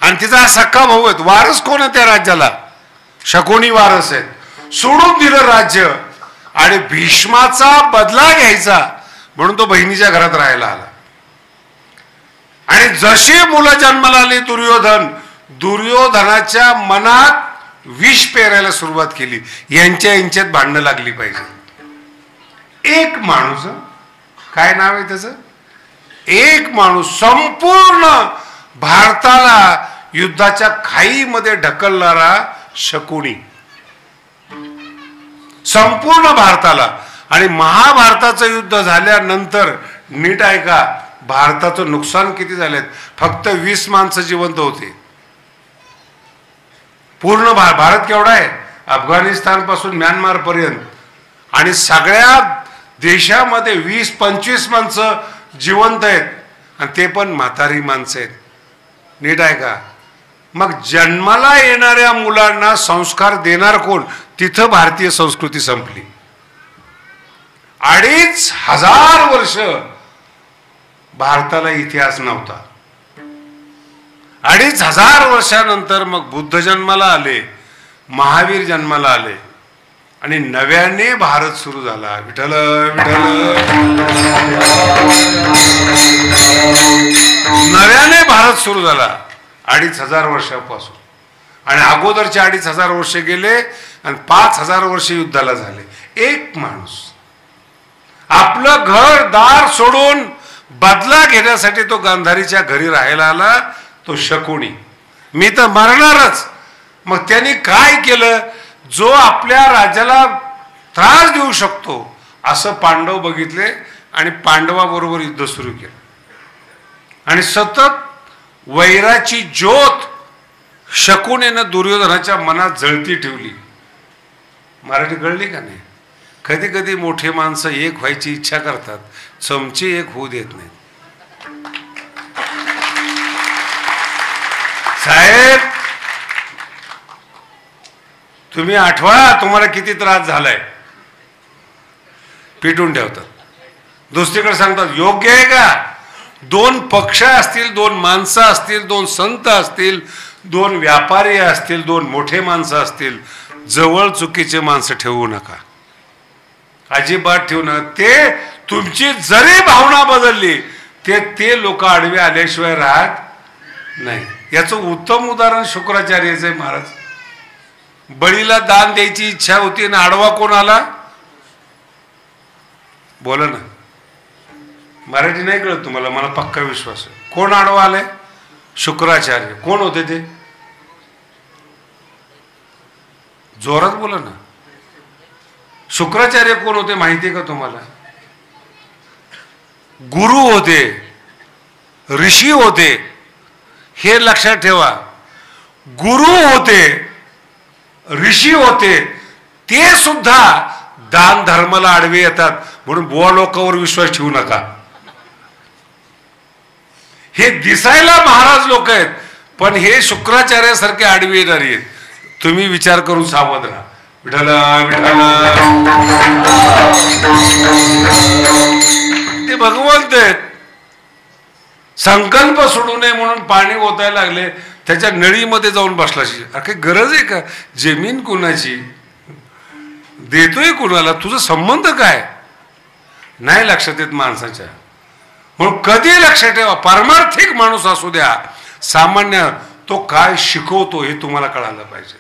आणि तिचा सक्का भाऊ आहेत. वारस कोण आहे त्या राज्याला? शकुनी वारस आहेत. सोडून दिलं राज्य आणि भीष्माचा बदला घ्यायचा म्हणून तो बहिणीच्या घरात राहायला आला. आणि जशी मुलं जन्माला आली दुर्योधनाच्या मनात विष पेरायला सुरुवात केली. यांच्यात भांडणं लागली पाहिजे. एक माणूस, काय नाव आहे त्याचं, एक माणूस संपूर्ण भारताला युद्धाच्या खाईमध्ये ढकलणारा शकुनी, संपूर्ण भारताला. आणि महाभारताचं युद्ध झाल्यानंतर नीट ऐका, भारताचं नुकसान किती झालेत. फक्त 20 माणसं जिवंत होते. पूर्ण भारत केवढा आहे, अफगाणिस्तान पासून म्यानमार पर्यंत, आणि सगळ्या देशामध्ये 20-25 माणसं जिवंत आहेत आणि ते पण म्हातारी माणसं आहेत. नीट ऐका. मग जन्माला येणाऱ्या मुलांना संस्कार देणार कोण? तिथं भारतीय संस्कृती संपली. 2500 वर्ष भारताला इतिहास नव्हता. 2500 वर्षानंतर मग बुद्ध जन्माला आले, महावीर जन्माला आले आणि नव्याने भारत सुरू झाला. विठ्ठल विठ्ठल, नव्याने भारत सुरू झाला 2500 वर्षापासून. आणि अगोदरचे 2500 वर्ष गेले आणि 5000 वर्ष युद्धाला झाले. एक माणूस आपलं घर दार सोडून बदला घेण्यासाठी तो गांधारीच्या घरी राहायला आला, तो शकुनी. मी तर मरणारच. मग त्यांनी काय केलं? जो आपल्या राज्याला त्रास देऊ शकतो असं पांडव बघितले आणि पांडवाबरोबर युद्ध सुरू केलं. आणि सतत वैराची ज्योत शकुनीनं दुर्योधनाच्या मनात जळती ठेवली. मराठी कळली का नाही? कधी कधी मोठे माणसं एक व्हायची इच्छा करतात, चमचे एक होऊ देत नाहीत. साहेब तुम्ही आठवा तुम्हाला किती त्रास झालाय. पिटून ठेवतात. दुसरीकडे सांगतात योग्य आहे का? 2 पक्ष असतील, 2 माणसं असतील, 2 संत असतील, 2 व्यापारी असतील, 2 मोठे माणसं असतील, जवळ चुकीचे माणसं ठेवू नका, अजिबात ठेवू नका. ते तुमची जरी भावना बदलली ते लोक आडवे आल्याशिवाय राहत नाही. याचं उत्तम उदाहरण शुक्राचार्याचं आहे. महाराज बळीला दान द्यायची इच्छा होती आणि आडवा कोण आला? बोला ना. मराठी नाही कळत तुम्हाला? मला पक्का विश्वास आहे. कोण आडवा आलाय? शुक्राचार्य. कोण होते ते? जोरात बोला ना. शुक्राचार्य कोण होते माहिती आहे का तुम्हाला? गुरु होते, ऋषी होते. हे लक्षात ठेवा. गुरु होते, ऋषी होते, ते सुद्धा दान धर्माला आडवे येतात. म्हणून बुवा लोकांवर विश्वास ठेवू नका. हे दिसायला महाराज लोक आहेत पण हे शुक्राचार्यासारखे आडवे येणारी आहेत. तुम्ही विचार करून सावध राहा. विठ्ठल विठ्ठल, ते भगवंत आहेत. संकल्प सोडू नये म्हणून पाणी ओतायला लागले, त्याच्या नळीमध्ये जाऊन बसलाशी. काही गरज आहे का? जमीन कुणाची, देतोय कुणाला, तुझा संबंध काय नाही लक्षात येत माणसाच्या. म्हणून कधी लक्षात ठेवा, पारमार्थिक माणूस असू द्या, सामान्य, तो काय शिकवतो हे तुम्हाला कळायला पाहिजे.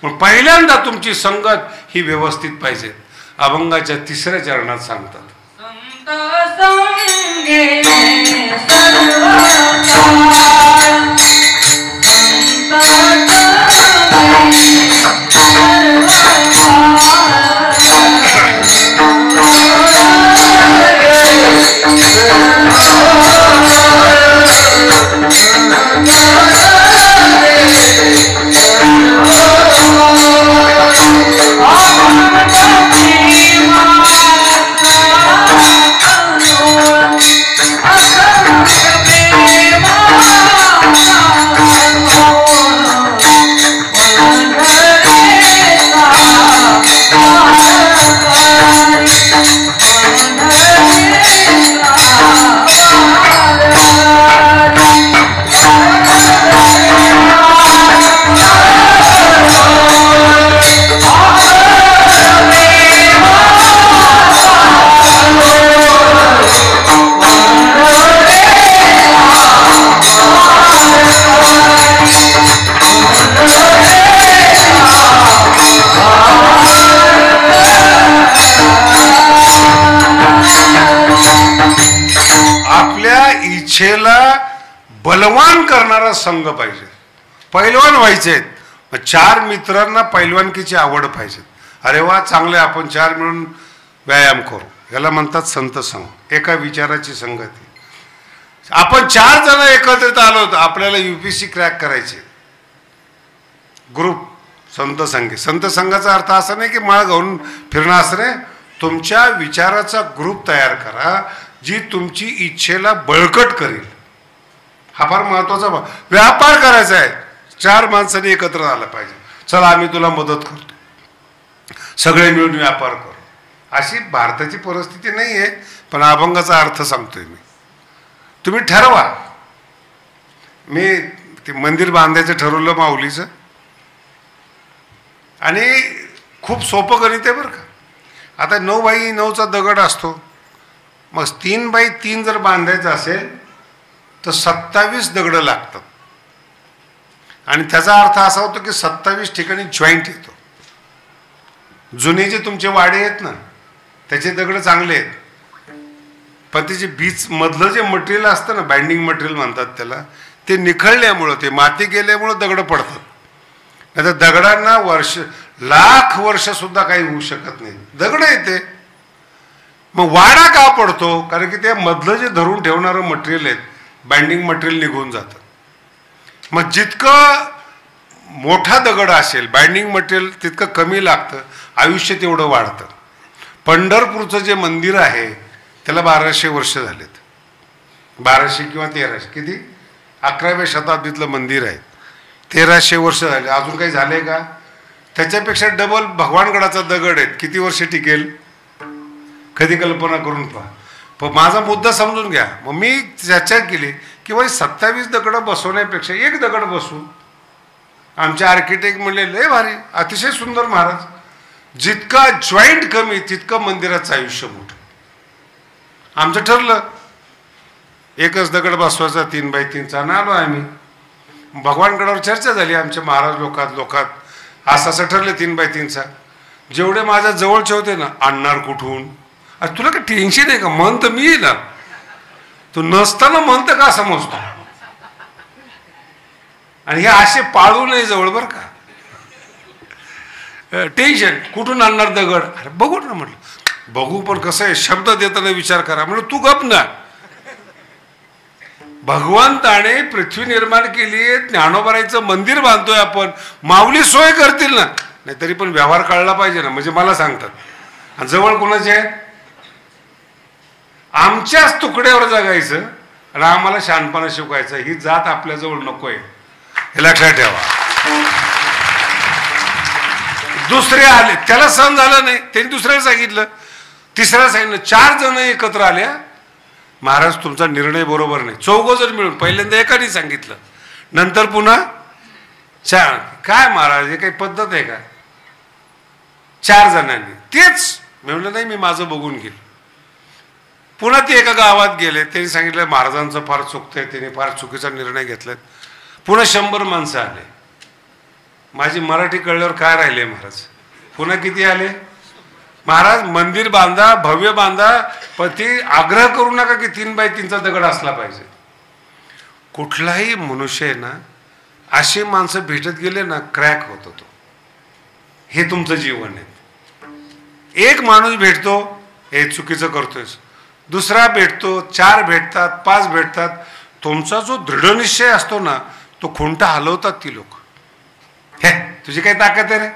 पण पहिल्यांदा तुमची संगत ही व्यवस्थित पाहिजे. अभंगाच्या 3ऱ्या चरणात सांगतात, बलवान करणारा संघ पाहिजे. पैलवान व्हायचे मग 4 मित्रांना पैलवानकीची आवड पाहिजे. अरे वा चांगले, आपण 4 मिळून व्यायाम करू. याला म्हणतात संत संघ, एका विचाराची संगती. आपण 4 जण एकत्रित आलो होतो, आपल्याला UPSC क्रॅक करायचे. ग्रुप संत संघ. संत संघाचा अर्थ असा नाही की माळ घालून फिरणं असं नाही. तुमच्या विचाराचा ग्रुप तयार करा जी तुमची इच्छेला बळकट करेल. हा फार महत्वाचा व्यापार करायचा आहे. 4 माणसांनी एकत्र आलं पाहिजे. चला आम्ही तुला मदत करतो, सगळे मिळून व्यापार करू. अशी भारताची परिस्थिती नाही आहे, पण अभंगाचा अर्थ सांगतोय मी. तुम्ही ठरवा. मी ते मंदिर बांधायचं ठरवलं माऊलीचं, आणि खूप सोपं गणित आहे बरं का. आता 9x9चा दगड असतो, मग 3x3 जर बांधायचं असेल तर 27 दगडं लागतात. आणि त्याचा अर्थ असा होतो की 27 ठिकाणी जॉईंट येतो. जुने जे तुमचे वाडे आहेत ना त्याचे दगड चांगले आहेत, पण त्याचे बीच मधलं जे मटेरियल असतं ना, बाइंडिंग मटेरियल म्हणतात त्याला, ते निखळल्यामुळं, ते माती गेल्यामुळं दगड पडतात. नाही तर दगडांना लाख वर्ष सुद्धा काही होऊ शकत नाही, दगड येते. मग वाडा का पडतो? कारण की ते मधलं जे धरून ठेवणारं मटेरियल आहे, बाइंडिंग मटेरियल निघून जातं. मग जितकं मोठा दगड असेल, बाइंडिंग मटेरियल तितकं कमी लागतं, आयुष्य तेवढं वाढतं. पंढरपूरचं जे मंदिर आहे त्याला 1200 वर्ष झालेत. 1200 किंवा 1300, किती, 11व्या शताब्दीतलं मंदिर आहे. 1300 वर्ष झाले, अजून काही झाले का? त्याच्यापेक्षा डबल भगवानगडाचा दगड आहेत, किती वर्ष टिकेल? कधी कल्पना करून पहा. पण माझा मुद्दा समजून घ्या. मग मी चर्चा केली की बाई 27 दगडं बसवण्यापेक्षा 1 दगड बसवू. आमचे आर्किटेक्ट म्हणले लय भारी, अतिशय सुंदर महाराज. जितका जॉईंट कमी तितकं मंदिराचं आयुष्य मोठं. आमचं ठरलं 1च दगड बसवायचा 3x3चा. ना आलो आम्ही. भगवानगडावर चर्चा झाली आमच्या महाराज लोकात असं ठरलं 3x3चा. जेवढे माझ्या जवळचे होते ना, आणणार कुठून? अरे तुला काय टेन्शन आहे का? मन तर मी येणार, तू नसताना मन तर का समजतो? आणि हे असे पाळू नये जवळ बरं का. टेन्शन कुठून आणणार दगड? अरे बघू ना. म्हटलं बघू, पण कसं आहे, शब्द देताना विचार करा. म्हणलं तू गप ना. भगवंताने पृथ्वी निर्माण केली, ज्ञानोबारायचं मंदिर बांधतोय आपण, माऊली सोय करतील ना. नाही तरी पण व्यवहार कळला पाहिजे ना. म्हणजे मला सांगतात, आणि जवळ कोणाचे आहे? आमच्याच तुकड्यावर जगायचं आणि आम्हाला शहाणपणा शिकवायचं. ही जात आपल्याजवळ नकोय, हे लक्षात ठेवा. दुसरे आले, त्याला सहन झालं नाही, त्यांनी दुसऱ्याला सांगितलं, तिसऱ्याला सांगितलं. 4 जण एकत्र आल्या. महाराज तुमचा निर्णय बरोबर नाही. 4 जण मिळून पहिल्यांदा एकाने सांगितलं, नंतर पुन्हा 4. काय महाराज, हे काही पद्धत आहे का? 4 जणांनी तेच. मी म्हणलं नाही, मी माझं बघून घेईल. पुन्हा ते एका गावात गेले, त्यांनी सांगितलं महाराजांचं फार चुकतंय, त्यांनी फार चुकीचा निर्णय घेतलाय. पुन्हा 100 माणसं आले. माझी मराठी कळल्यावर काय राहिले महाराज? पुन्हा किती आले? महाराज मंदिर बांधा, भव्य बांधा, पण ती आग्रह करू नका की 3x3चा दगड असला पाहिजे. कुठलाही मनुष्य आहे ना, अशी माणसं भेटत गेले ना, क्रॅक होत होतो. हे तुमचं जीवन आहे. एक माणूस भेटतो, हे चुकीचं करतोयस. दुसरा भेटतो, 4 भेटतात, 5 भेटतात. तुमचा जो दृढनिश्चय असतो ना, तो खुंटा हलवतात ती लोक. हे तुझी काही ताकद आहे रे?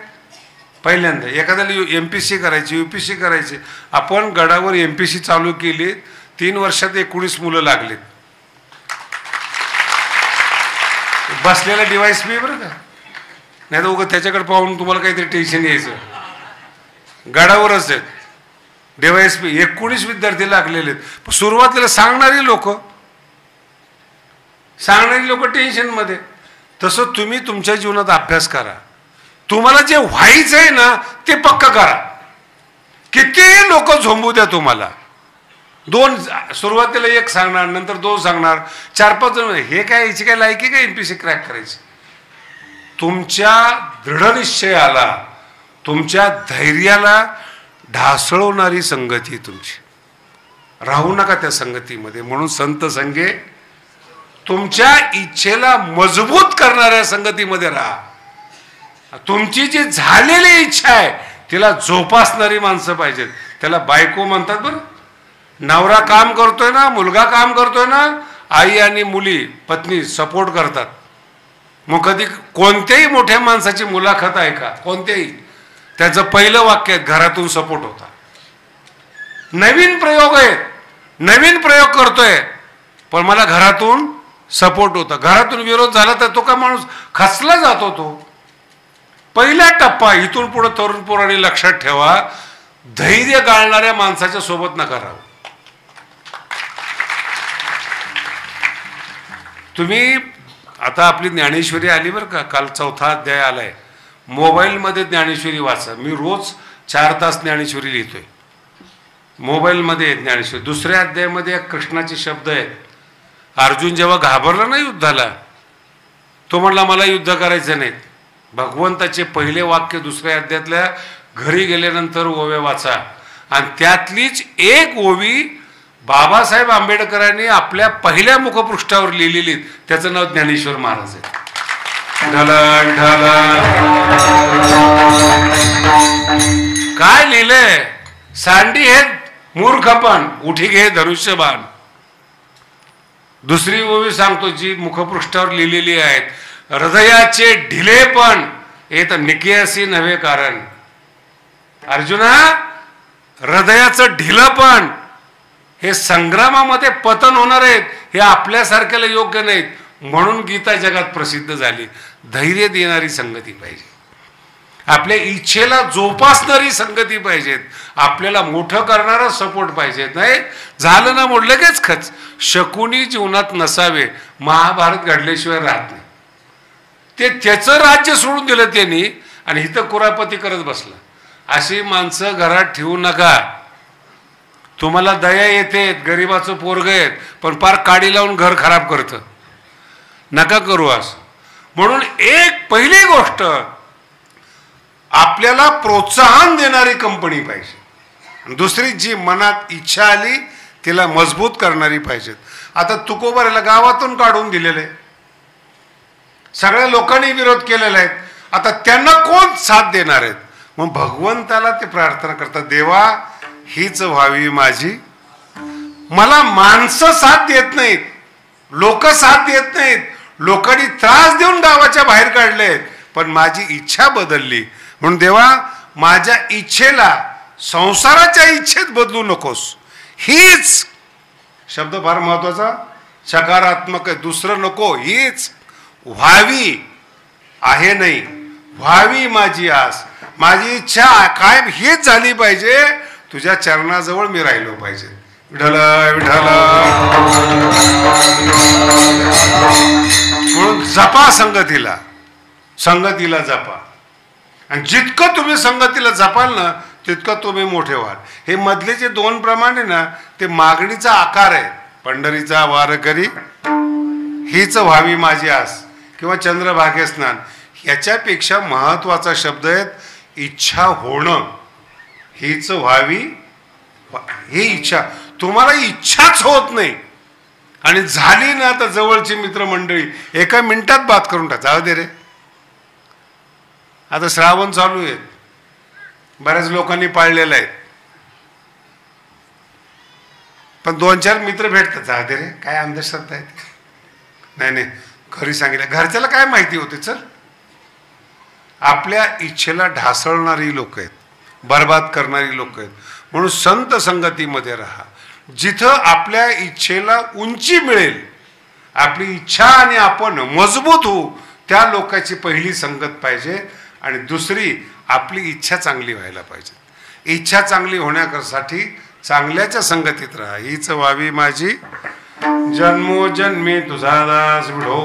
पहिल्यांदा एखाद्याला MPSC करायची, UPSC करायची. आपण गडावर MPSC चालू केली, 3 वर्षात 19 मुलं लागलीत. बसलेला डिवाइस मी बरं का. नाही तर उगा त्याच्याकडे पाहून तुम्हाला काहीतरी टेन्शन यायचं. गडावरच आहेत डिवाइस. 19 विद्यार्थी लागलेले आहेत. सुरुवातीला सांगणारी लोक टेन्शन मध्ये. तसं तुम्ही तुमच्या जीवनात अभ्यास करा. तुम्हाला जे व्हायचं आहे ना ते पक्क करा. किती लोक झोंबू द्या तुम्हाला. 2 सुरुवातीला 1 सांगणार, नंतर 2 सांगणार, 4-5 जण. हे काय, याची काय लायकी काय MPSC क्रॅक करायची? तुमच्या दृढनिश्चयाला, तुमच्या धैर्याला ढासळवणारी संगती तुमची. राहू नका त्या संगतीमध्ये. म्हणून संत संगे तुमच्या इच्छेला मजबूत करणाऱ्या संगतीमध्ये राहा. तुमची जी झालेली इच्छा आहे तिला जोपासणारी माणसं पाहिजेत. त्याला बायको म्हणतात बरं. नवरा काम करतोय ना, मुलगा काम करतोय ना, आई आणि मुली पत्नी सपोर्ट करतात. मग कधी कोणत्याही मोठ्या माणसाची मुलाखत आहे का? कोणत्याही त्याचं पहिलं वाक्य आहे घरातून सपोर्ट होता. नवीन प्रयोग आहे, नवीन प्रयोग करतोय, पण मला घरातून सपोर्ट होता. घरातून विरोध झाला तर तो का माणूस खचला जातो. तो पहिला टप्पा. इथून पुढे तरुण पोरांनी लक्षात ठेवा, धैर्य गाळणाऱ्या माणसाच्या सोबत नका राहू. तुम्ही आता आपली ज्ञानेश्वरी आली बरं का, काल 4था अध्याय आलाय. मोबाईलमध्ये ज्ञानेश्वरी वाचा. मी रोज 4 तास ज्ञानेश्वरी लिहितोय. मोबाईलमध्ये ज्ञानेश्वरी. 2ऱ्या अध्यायामध्ये कृष्णाचे शब्द आहेत. अर्जुन जेव्हा घाबरला ना युद्धाला, तो म्हणला मला युद्ध करायचं नाही. भगवंताचे पहिले वाक्य 2ऱ्या अध्यायातल्या घरी गेल्यानंतर ओव्या वाचा, आणि त्यातलीच एक ओवी बाबासाहेब आंबेडकरांनी आपल्या पहिल्या मुखपृष्ठावर लिहिलेली. त्याचं नाव ज्ञानेश्वर महाराज आहे. काय लिहिलंय? सांडी हे मूर्खपण, उठी घे धनुष्यबाण. दुसरी ओवी सांगतो जी मुखपृष्ठावर लिहिलेली आहेत. हृदयाचे ढिलेपण हे तर निकियासी नव्हे कारण. अर्जुना, हृदयाचं ढिलपण हे संग्रामामध्ये पतन होणार आहेत. हे आपल्यासारख्याला योग्य नाहीत. म्हणून गीता जगात प्रसिद्ध झाली. धैर्य देणारी संगती पाहिजे. आपल्या इच्छेला जोपासणारी संगती पाहिजेत. आपल्याला मोठं करणारा सपोर्ट पाहिजेत. नाही झालं ना मोड लगेच खच. शकुनी जीवनात नसावे. महाभारत घडल्याशिवाय राहत नाही. ते त्याचं राज्य सोडून दिलं त्यांनी आणि इथं कुरापती करत बसला. अशी माणसं घरात ठेवू नका. तुम्हाला दया येते, गरिबाचं पोरग आहेत, पण पार काडी लावून घर खराब करतं. नका करू असं. म्हणून एक पहिली गोष्ट, आपल्याला प्रोत्साहन देणारी कंपनी पाहिजे. दुसरी, जी मनात इच्छा आली तिला मजबूत करणारी पाहिजेत. आता तुकोबाराला गावातून काढून दिलेले, सगळ्या लोकांनी विरोध केलेला आहे. आता त्यांना कोण साथ देणार आहेत? मग भगवंताला ते प्रार्थना करतात, देवा हीच व्हावी माझी. मला माणसं साथ देत नाहीत, लोक साथ देत नाहीत. लोकांनी त्रास देऊन गावाच्या बाहेर काढलेत, पण माझी इच्छा बदलली. म्हणून देवा माझ्या इच्छेला संसाराच्या इच्छेत बदलू नकोस. हीच शब्द फार महत्वाचा, सकारात्मक आहे. दुसरं नको. हीच व्हावी आहे नाही, व्हावी माझी आस. माझी इच्छा काय हीच झाली पाहिजे. तुझ्या चरणाजवळ मी राहिलो पाहिजे. विठ्ठल विठ्ठल. म्हणून जपा संगतीला, संगतीला जपा. आणि जितकं तुम्ही संगतीला जपाल ना तितकं तुम्ही मोठे व्हाल. हे मधले जे 2 प्रमाण आहे ना, ते मागणीचा आकार आहे. पंढरीचा वार करी हीच व्हावी माझी आस किंवा चंद्रभागे स्नान. याच्यापेक्षा महत्वाचा शब्द आहेत इच्छा होणं. हीच व्हावी, ही इच्छा. तुम्हाला इच्छाच होत नाही आणि झाली ना तर जवळची मित्रमंडळी एका मिनिटात बात करून टाक, जाऊ दे रे. आता श्रावण चालू आहे, बऱ्याच लोकांनी पाळलेलं आहे, पण 2-4 मित्र भेटतात, जाऊ दे रे काय अंधश्रद्धा आहे. नाही नाही, घरी सांगितलं, घरच्याला काय माहिती होते. चल, आपल्या इच्छेला ढासळणारी लोक आहेत, बर्बाद करणारी लोक आहेत. म्हणून संत संगतीमध्ये राहा. जिथं आपल्या इच्छेला उंची मिळेल, आपली इच्छा आणि आपण मजबूत होऊ, त्या लोकांची पहिली संगत पाहिजे. आणि दुसरी, आपली इच्छा चांगली व्हायला पाहिजे. इच्छा चांगली होण्यासाठी चांगल्याच्या संगतीत राहा. हीच व्हावी माझी जन्मोजन्मी तुझा दास विढो.